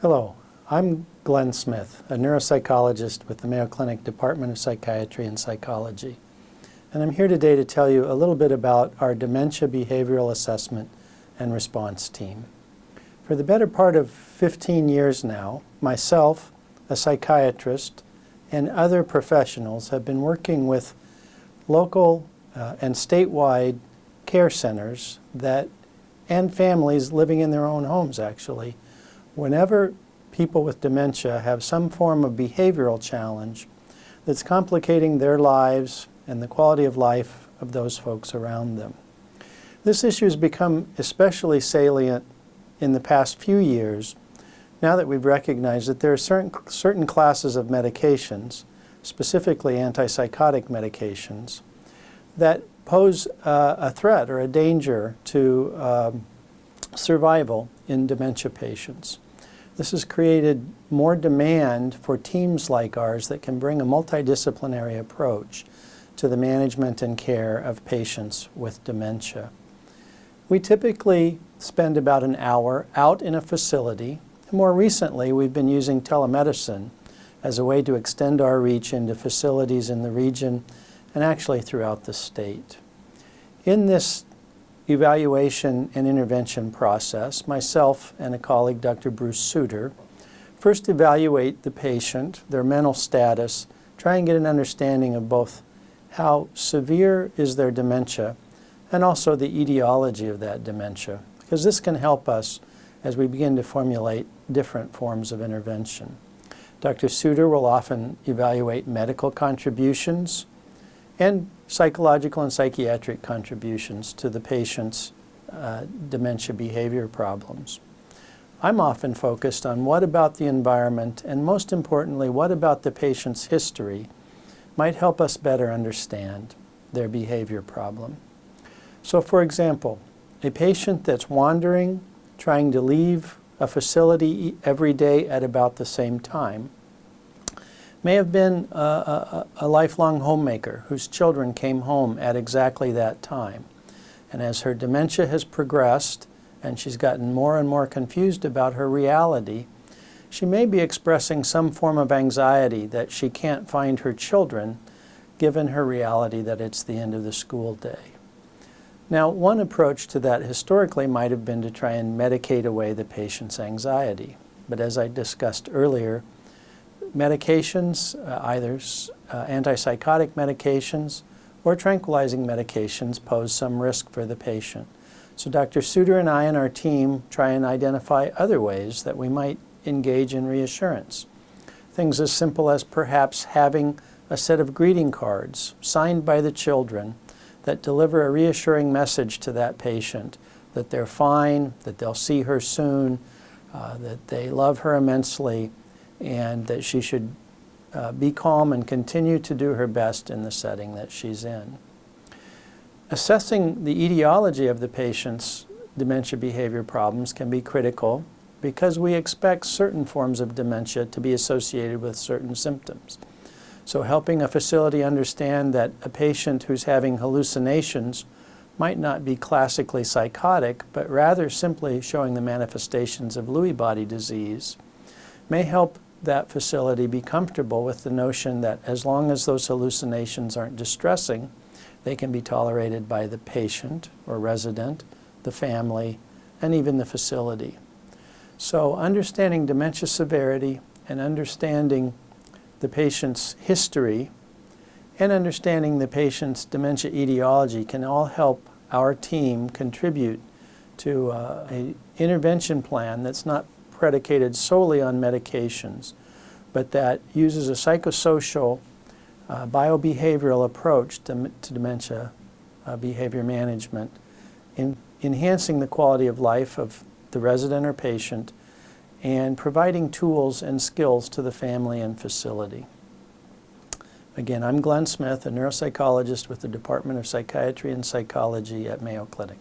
Hello, I'm Glenn Smith, a neuropsychologist with the Mayo Clinic Department of Psychiatry and Psychology. And I'm here today to tell you a little bit about our Dementia Behavioral Assessment and Response Team. For the better part of 15 years now, myself, a psychiatrist, and other professionals have been working with local and statewide care centers and families living in their own homes, actually. Whenever people with dementia have some form of behavioral challenge that's complicating their lives and the quality of life of those folks around them. This issue has become especially salient in the past few years now that we've recognized that there are certain classes of medications, specifically antipsychotic medications, that pose a threat or a danger to survival in dementia patients. This has created more demand for teams like ours that can bring a multidisciplinary approach to the management and care of patients with dementia. We typically spend about an hour out in a facility. More recently, we've been using telemedicine as a way to extend our reach into facilities in the region and actually throughout the state. In this evaluation and intervention process, myself and a colleague, Dr. Bruce Suter, first evaluate the patient, their mental status, try and get an understanding of both how severe is their dementia and also the etiology of that dementia, because this can help us as we begin to formulate different forms of intervention. Dr. Suter will often evaluate medical contributions and psychological and psychiatric contributions to the patient's dementia behavior problems. I'm often focused on what about the environment and, most importantly, what about the patient's history might help us better understand their behavior problem. So, for example, a patient that's wandering, trying to leave a facility every day at about the same time, may have been a lifelong homemaker whose children came home at exactly that time. And as her dementia has progressed and she's gotten more and more confused about her reality, she may be expressing some form of anxiety that she can't find her children given her reality that it's the end of the school day. Now, one approach to that historically might have been to try and medicate away the patient's anxiety. But as I discussed earlier, medications, either antipsychotic medications or tranquilizing medications, pose some risk for the patient. So Dr. Suter and I and our team try and identify other ways that we might engage in reassurance. Things as simple as perhaps having a set of greeting cards signed by the children that deliver a reassuring message to that patient that they're fine, that they'll see her soon, that they love her immensely, and that she should be calm and continue to do her best in the setting that she's in. Assessing the etiology of the patient's dementia behavior problems can be critical because we expect certain forms of dementia to be associated with certain symptoms. So helping a facility understand that a patient who's having hallucinations might not be classically psychotic, but rather simply showing the manifestations of Lewy body disease may help that facility be comfortable with the notion that as long as those hallucinations aren't distressing, they can be tolerated by the patient or resident, the family, and even the facility. So understanding dementia severity and understanding the patient's history and understanding the patient's dementia etiology can all help our team contribute to an intervention plan that's not predicated solely on medications, but that uses a psychosocial, biobehavioral approach to dementia behavior management, in enhancing the quality of life of the resident or patient and providing tools and skills to the family and facility. Again, I'm Glenn Smith, a neuropsychologist with the Department of Psychiatry and Psychology at Mayo Clinic.